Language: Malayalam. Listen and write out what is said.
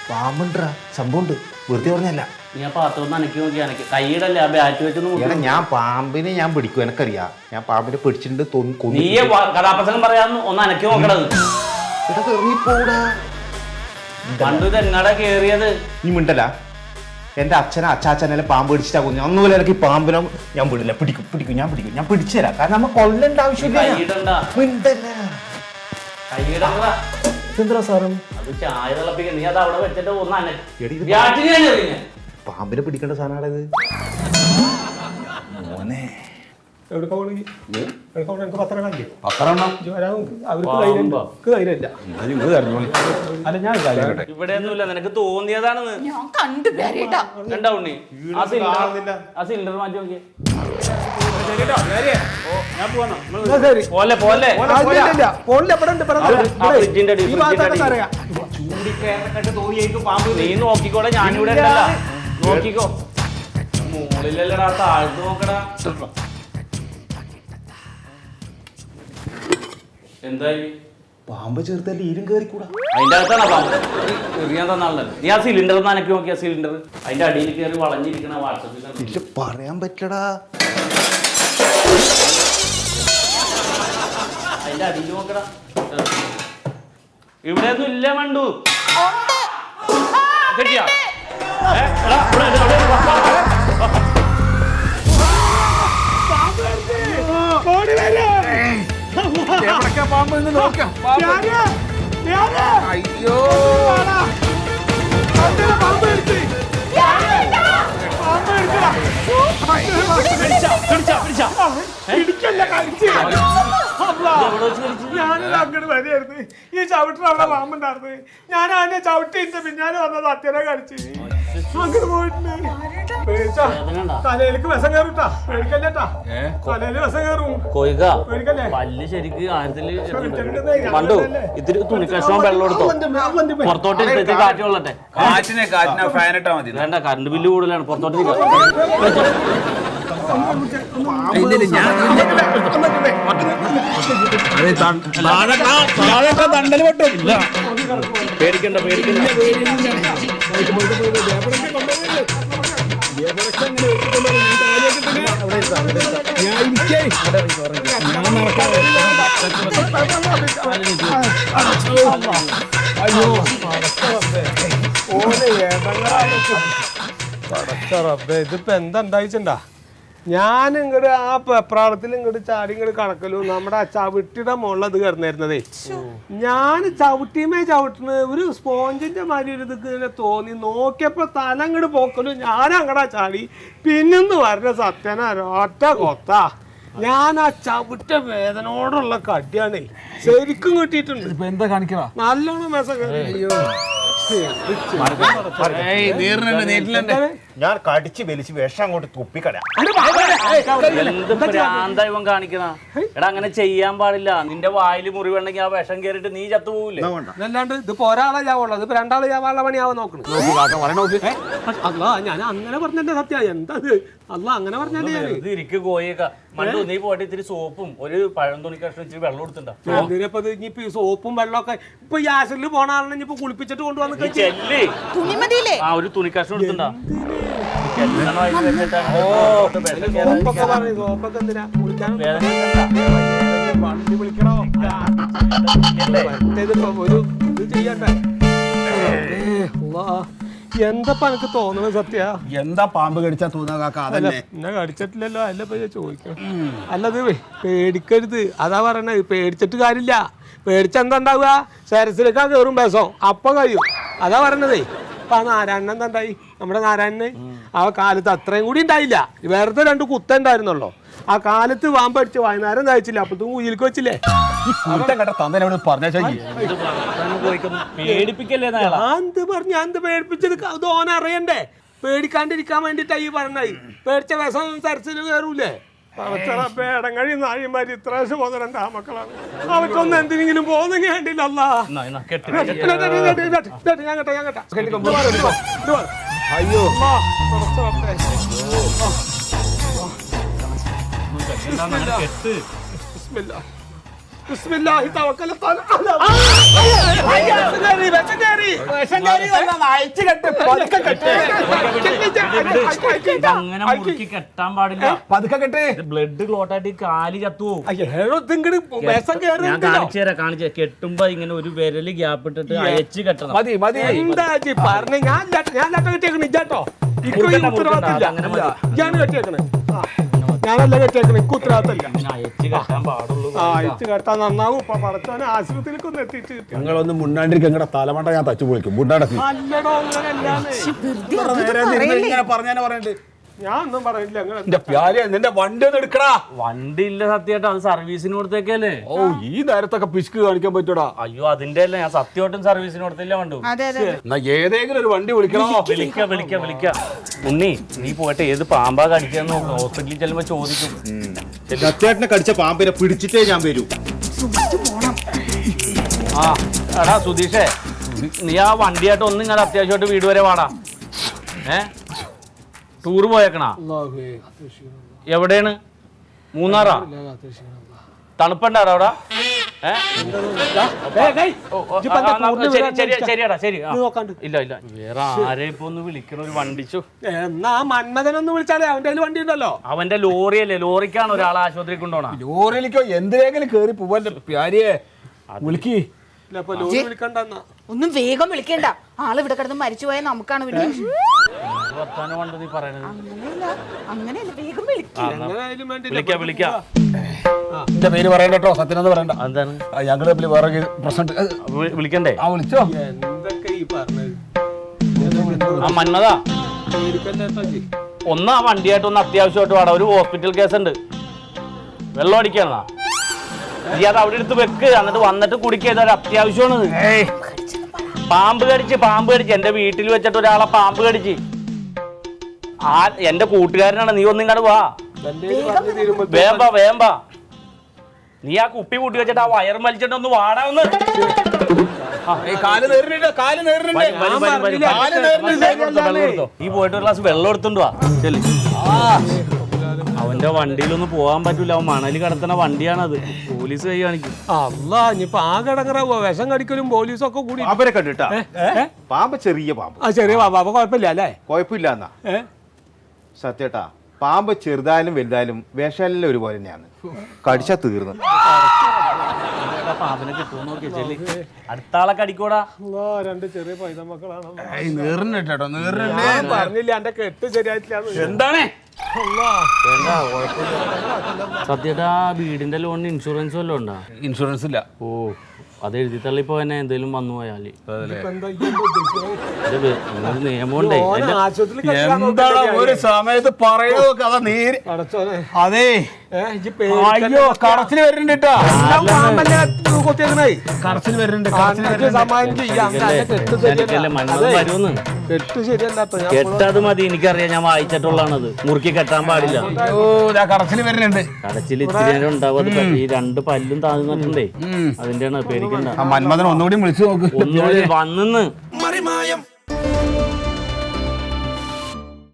പാമ്പുണ്ടാ സംഭവമുണ്ട്, വെറുതെ പറഞ്ഞല്ല. ഞാൻ പാത്രം അനക്കി നോക്കി അനക്കി കൈയിടല്ലേ ആ ബാറ്റ് വെച്ചൊന്നും. ഞാൻ പാമ്പിനെ ഞാൻ പിടിക്കും, എനിക്കറിയാം. ഞാൻ പാമ്പിനെ പിടിച്ചിട്ടുണ്ട്. നീ കഥാപ്രസംഗം പറയാന്ന് ഒന്ന് അനക്കി നോക്കണത്. പണ്ട് ഇത് എങ്ങടാ കേറിയത്? നീ മിണ്ടല്ല. എന്റെ അച്ചാച്ചനെ പാമ്പ് പിടിച്ചിട്ടാ കൊന്നു. ഒന്നുപോലെ എനിക്ക് പാമ്പിനെ ഞാൻ വിടില്ല. പിടിക്കും ഞാൻ പിടിച്ചു തരാം. കാരണം നമ്മ കൊല്ലേണ്ട ആവശ്യമില്ല. സാറും അത് ചായ തിളപ്പിക്കാൻ നീ അത് അവിടെ വെച്ചിട്ട് ഒന്ന് പാമ്പിനെ പിടിക്കേണ്ട സാധനമാണത്. മോനെ ഇവിടെയൊന്നുമില്ല, നിനക്ക് തോന്നിയതാണെന്ന്. കണ്ടാ ഉണ്ണി ആ സിലിണ്ടർ മാറ്റി നോക്കിയേ. നീ നോക്കിക്കോടെ, ഞാനിവിടെ ഉണ്ടല്ലോ. നോക്കിക്കോ, മുകളിലല്ലടാ, താഴ്ത്തു നോക്കടാ. എന്തായി? പാമ്പ് ചേർത്തല്ലേ ഈരും കയറിക്കൂടാ. അതിന്റെ അകത്താണോ പാമ്പ്? എറിയാൻ തന്നാളല്ലോ. നീ ആ സിലിണ്ടർ ഒന്ന് അനക്കി നോക്കിയാ സിലിണ്ടർ അതിന്റെ അടിയിൽ കയറി വളഞ്ഞിരിക്കണ വാട്സപ്പിൽ പറയാൻ പറ്റടാ. അതിന്റെ അടിയിൽ നോക്കടാ. ഇവിടെ ഒന്നും ഇല്ല മണ്ടു. കിട്ടിയാ? പാമ്പ് നോക്കാം. അയ്യോ ഞാനത് അങ്ങോട്ട് വരികയായിരുന്നു. ഈ ചവിട്ടിന് അവിടെ പാമ്പുണ്ടായിരുന്നു. ഞാൻ അതിനെ ചവിട്ടിന്റെ പിന്നാലെ വന്നത് അത്യനെ കടിച്ച് അങ്ങോട്ട് പോയിട്ടുണ്ട്. പേടിച്ചാ തലയിലേക്ക് വിഷം കയറുട്ടാ. പേടിക്കല്ലേട്ടാ, തലയില് വിഷം കയറും. പേടിക്കല്ലേ? പല്ല് ശരിക്ക് ആഴത്തില് മണ്ടു. ഇത്തിരി തുണിക്കഷ്ണം വെള്ളം എടുത്തോ, പുറത്തോട്ട് എടുത്ത് കാറ്റ് കൊള്ളട്ടെ. കാറ്റിനെ ഫാൻ ഇട്ടാ മതി. വേണ്ട, കറണ്ട് ബില്ല് കൂടുതലാണ്. പുറത്തോട്ട് തണ്ടല് പൊട്ടും. പേടിക്കണ്ട. ഇതിപ്പോ എന്താ ഉണ്ടായിച്ചാ? ഞാൻ ഇങ്ങോട്ട് ആ പെപ്രാളത്തിൽ ഇങ്ങോട്ട് ചാടി ഇങ്ങോട്ട് കടക്കലും നമ്മുടെ ചവിട്ടിയുടെ മുകളിൽ കിടന്നിരുന്നതേ. ഞാൻ ചവിട്ടുന്ന ഒരു സ്പോഞ്ചിന്റെ മാതിരി ഒരു ഇത് തോന്നി. നോക്കിയപ്പോ തല ഇങ്ങോട്ട് പോക്കലും ഞാൻ അങ്ങടാ ചാടി. പിന്നെന്ന് പറഞ്ഞ സത്യനാരോ ഒറ്റ കൊത്താ. ഞാൻ ആ ചവിട്ട വേദനയോടുള്ള കടിയാണേ ശരിക്കും കിട്ടിയിട്ടുണ്ട്. എന്താ കാണിക്കണ? നല്ലോണം മെസ്സ. ഞാൻ കടിച്ച് വലിച്ച് വിഷം അങ്ങോട്ട് തുപ്പിക്കട. കാണിക്കണ എടാ, അങ്ങനെ ചെയ്യാൻ പാടില്ല. നിന്റെ വായിൽ മുറിവുണ്ടെങ്കിൽ ആ വിഷം കയറിയിട്ട് നീ ചത്തുപോകില്ലേ? അല്ലാണ്ട് ഇതിപ്പോ ഒരാളെ ചാവുള്ളൂ, ഇതിപ്പോ രണ്ടാളെ ചാവാനുള്ള പണിയാവാൻ നോക്കണം. അല്ല ഞാൻ അങ്ങനെ പറഞ്ഞെന്റെ സത്യ. എന്താ അല്ല അങ്ങനെ പറഞ്ഞാൽ ഇരിക്ക് കോയൊക്കെ മണ്ടു. നീ പോയിട്ട് ഇത്തിരി സോപ്പും ഒരു പഴം തുണി കഷ്ണം ഇച്ചിരി വെള്ളം എടുത്തിട്ടുണ്ടോ? ഇനിയിപ്പോ ഈ സോപ്പും വെള്ളമൊക്കെ ഇപ്പൊ ഈ ആസിഡിൽ പോണ ആളിനെ ഇനിയിപ്പോ കുളിപ്പിച്ചിട്ട് കൊണ്ടുവന്ന് ആ ഒരു തുണി കഷ്ണം എടുത്തിട്ടുണ്ടോ? സോപ്പൊക്കെ എന്തിനാ കുളിക്കാൻ? ഒരു ഇത് ചെയ്യണ്ടേ? എന്താ എനിക്ക് തോന്നുന്നത് സത്യ? എന്താ പാമ്പ് കടിച്ചാ തോന്നുക? എന്നെ കടിച്ചിട്ടില്ലല്ലോ, അല്ല ചോദിക്കണം. അല്ലത് പേടിക്കരുത്, അതാ പറയണത്. പേടിച്ചിട്ട് കാര്യമില്ല. പേടിച്ചെന്താ ഉണ്ടാവുക? സരസിലേക്കാ കയറും ബേസോ, അപ്പൊ കഴിയും. അതാ പറയണതേ. അപ്പൊ ആ നാരായണൻ എന്താ ഉണ്ടായി? നമ്മുടെ നാരായണന് ആ കാലത്ത് അത്രയും കൂടി ഉണ്ടായില്ല. വെറുതെ 2 കുത്ത ഉണ്ടായിരുന്നുള്ളൂ. ആ കാലത്ത് പാമ്പടിച്ച് വൈകുന്നേരം കഴിച്ചില്ല. അപ്പത്തും കുയിലേക്ക് വെച്ചില്ലേ? എന്ത് പറഞ്ഞു? എന്ത് പേടിപ്പിച്ചത്? അത് ഓൻ അറിയണ്ടേ? പേടിക്കാണ്ടിരിക്കാൻ വേണ്ടിട്ടാ ഈ പറഞ്ഞായി. പേടിച്ച വിഷം സരസിന് കയറൂലേ? പേടങ്ങഴി നാഴിമാര് ഇത്രാവശ്യം പോന്ന ആ മക്കളാണ്. അവർക്കൊന്നും എന്തിനെങ്കിലും പോകുന്നെങ്കിൽ വേണ്ടില്ല. അയ്യോ ബിസ്മില്ലാഹി തവക്കലത്ത് അങ്ങനെ മുറുക്കി കെട്ടാൻ പാടില്ല. പതുക്കെ കെട്ടേ. ബ്ലഡ് ക്ലോട്ട് ആയിട്ട് കാല് ചത്തുവോ. ഞാൻ കാണിച്ചു തരാം. കെട്ടുമ്പോ ഇങ്ങനെ ഒരു വിരല് ഗ്യാപ്പ് ഇട്ടിട്ട് അയച്ച് കെട്ടണം. മതി മതി എന്താ പറഞ്ഞ ഞാൻ കെട്ടിയേക്കണ ഇജാട്ടോ ഉത്തരവാദിത്തമില്ല. ഞാൻ കെട്ടിയേക്കണേ, ഞാനല്ല കെട്ടിയേക്കണേ, എനിക്ക് ഉത്തരവാദിത്തമില്ല. അയച്ച് കെട്ടാൻ പാടുള്ളൂ. അയച്ച് കെട്ടാൻ നന്നാവും. ഇപ്പൊ പടച്ചോനെ ആശുപത്രിയിലേക്ക് ഒന്ന് എത്തിച്ച് കിട്ടി. നിങ്ങളൊന്നും മുണ്ടാണ്ടിരിക്കും, നിങ്ങളുടെ തലമണ്ട ഞാൻ തച്ചു പൊളിക്കും. മുണ്ടാടത്തി അല്ലടോ അങ്ങനെയല്ലാന്ന് ഇങ്ങനെ പറഞ്ഞാ പറഞ്ഞിട്ട് ഞാൻ ഒന്നും പറയില്ല. എന്റെ പ്യാരെ നിന്റെ വണ്ടി ഒന്ന് എടുക്കടാ. വണ്ടി ഇല്ല സത്യമായിട്ട്, അത് സർവീസിന് കൊടുത്തേക്കല്ലേ. ഓ ഈ നേരത്തൊക്കെ പിശുക്ക് കാണിക്കാൻ പറ്റൂടാ. അയ്യോ അതിന്റെ അല്ല, ഞാൻ സത്യമായിട്ടും സർവീസിന് കൊടുത്തില്ല വണ്ടു. എന്നാ ഏതെങ്കിലും ഒരു വണ്ടി വിളിക്കണോ? വിളിക്ക ഉണ്ണി, നീ പോയിട്ട് ഏത് പാമ്പാ കടിക്കാന്ന് ഹോസ്പിറ്റലിൽ ചെല്ലുമ്പോ ചോദിക്കും. സത്യേട്ടനെ കടിച്ച പാമ്പിനെ പിടിച്ചിട്ടേ ഞാൻ വരൂ. ആ എടാ സുധീഷേ, നീ ആ വണ്ടിയായിട്ട് ഒന്നും ഇങ്ങനെ അത്യാവശ്യമായിട്ട് വീട് വരെ വാടാ. ടൂർ പോയേക്കണാ? എവിടെയാണ്? മൂന്നാറാ? തണുപ്പുണ്ടാടാ അവിടെ? ശരിയാടാ ശരി. ഇല്ല വേറെ ആരെ ഇപ്പൊ ഒന്ന് വിളിക്കണ ഒരു വണ്ടിച്ചു. എന്നാ മന്മഥനൊന്ന് വിളിച്ചാലേ അവന്റെ വണ്ടി ഉണ്ടല്ലോ. അവന്റെ ലോറിയല്ലേ, ലോറിക്കാണ് ഒരാളെ ആശുപത്രി കൊണ്ടുപോണ. ലോറിയിലേക്കോ എന്തിനെങ്കിലും കേറി പോവാൻ പ്യാരിയെ വിളിക്ക്. ഒന്നും വേഗം വിളിക്കണ്ട. ആള് ഇവിടെ കിടന്ന് മരിച്ചുപോയ നമുക്കാണ് പിന്നെ വർത്താനം കൊണ്ട് നീ പറയണത്. അങ്ങനെയല്ല, വേഗം വിളിക്കും. വിളിക്കാം. എന്റെ പേര് പറയണ്ടോ, സത്യനെന്ന് പറയണ്ട. എന്താണ് ഞങ്ങള് തമ്മിൽ വേറെ പ്രശ്നം വിളിക്കണ്ടേ? ആ വിളിച്ചോ. എന്തൊക്കെ ഈ പറഞ്ഞത്? ആ മന്മതാ, ഒന്ന് ആ വണ്ടിയായിട്ട് ഒന്ന് അത്യാവശ്യമായിട്ട് വാടാ. ഒരു ഹോസ്പിറ്റൽ കേസ് ഉണ്ട്. വെള്ളം അടിക്കാനാ നീ അത് അവിടെ എടുത്ത് വെക്ക്, എന്നിട്ട് വന്നിട്ട് കുടിക്കുക. ഒരു അത്യാവശ്യമാണ്. പാമ്പ് കടിച്ച് എന്റെ വീട്ടിൽ വെച്ചിട്ട് ഒരാളെ പാമ്പ് കടിച്ച്. എന്റെ കൂട്ടുകാരനാണ്. നീ ഒന്നും ഇങ്ങോട്ട് വാ, വേമ്പാ. നീ ആ കുപ്പി കൂട്ടി വെച്ചിട്ട് ആ വയർ വലിച്ചിട്ട് ഒന്ന് വാടാ. ഒന്ന് ഈ പോയിട്ട് ഒരു ഗ്ലാസ് വെള്ളം എടുത്തോണ്ട് വാ. ശരി, അവന്റെ വണ്ടിയിലൊന്നും പോകാൻ പറ്റൂല. അവൻ മണല് കടത്തണ വണ്ടിയാണത്. പോലീസ് കൈ കാണിക്കും. അല്ല ഇനിയിപ്പൊ ആകെ ഇടങ്ങറാവോ? വിഷം കടിക്കലും പോലീസും ഒക്കെ കൂടി. പാമ്പിനെ കണ്ടിട്ടാ? പാമ്പ് ചെറിയ പാമ്പ്. ആ ചെറിയ പാമ്പ്. അപ്പൊ കുഴപ്പമില്ല അല്ലേ? കുഴപ്പമില്ല എന്നാ സത്യേട്ടാ. പാമ്പ് ചെറുതായാലും വലുതായാലും വേഷാലിലെ ഒരുപോലെ തന്നെയാണ്. കടിച്ചാ തീർന്നു. പാമ്പിനെ കിട്ടുമോ നോക്കിയ ചെല്ലി. അടുത്ത ആളെ കടിക്കൂടാ. രണ്ട് ചെറിയ പൈത മക്കളാണ്. പറഞ്ഞില്ല എന്റെ കെട്ട് ശരിയായിട്ടില്ല. എന്താണ് സത്യട്ടാ, വീടിന്റെ ലോണിന് ഇൻഷുറൻസ് വല്ലതും ഉണ്ടാ? ഇൻഷുറൻസ് ഇല്ല. ഓ, അത് എഴുതി തള്ളിപ്പോ തന്നെ എന്തെങ്കിലും വന്നു പോയാല് നിയമമുണ്ടേ. എന്താണ് ഒരു സമയത്ത് പറയോ കഥ നീര്. അതെ അയ്യോ കടച്ചിൽ വരുന്നുണ്ട്. കടച്ചിൽ വരുന്നുണ്ട്. കെട്ടത് മതി, എനിക്കറിയാം. ഞാൻ വായിച്ചിട്ടുള്ളതാണത്. മുറുക്കി കെട്ടാൻ പാടില്ല. കടച്ചിൽ വരുന്നുണ്ട്. കടച്ചിൽ ഇത്തിരി നേരം ഉണ്ടാവും. ഈ രണ്ട് പല്ലും താഴ്ന്നിട്ടുണ്ടേ, അതിന്റെയാണ്. പേടിക്കണ്ട. മന്മഥൻ ഒന്നുകൂടി വിളിച്ചു നോക്ക്. ഒന്നുകൂടി വന്നെന്ന്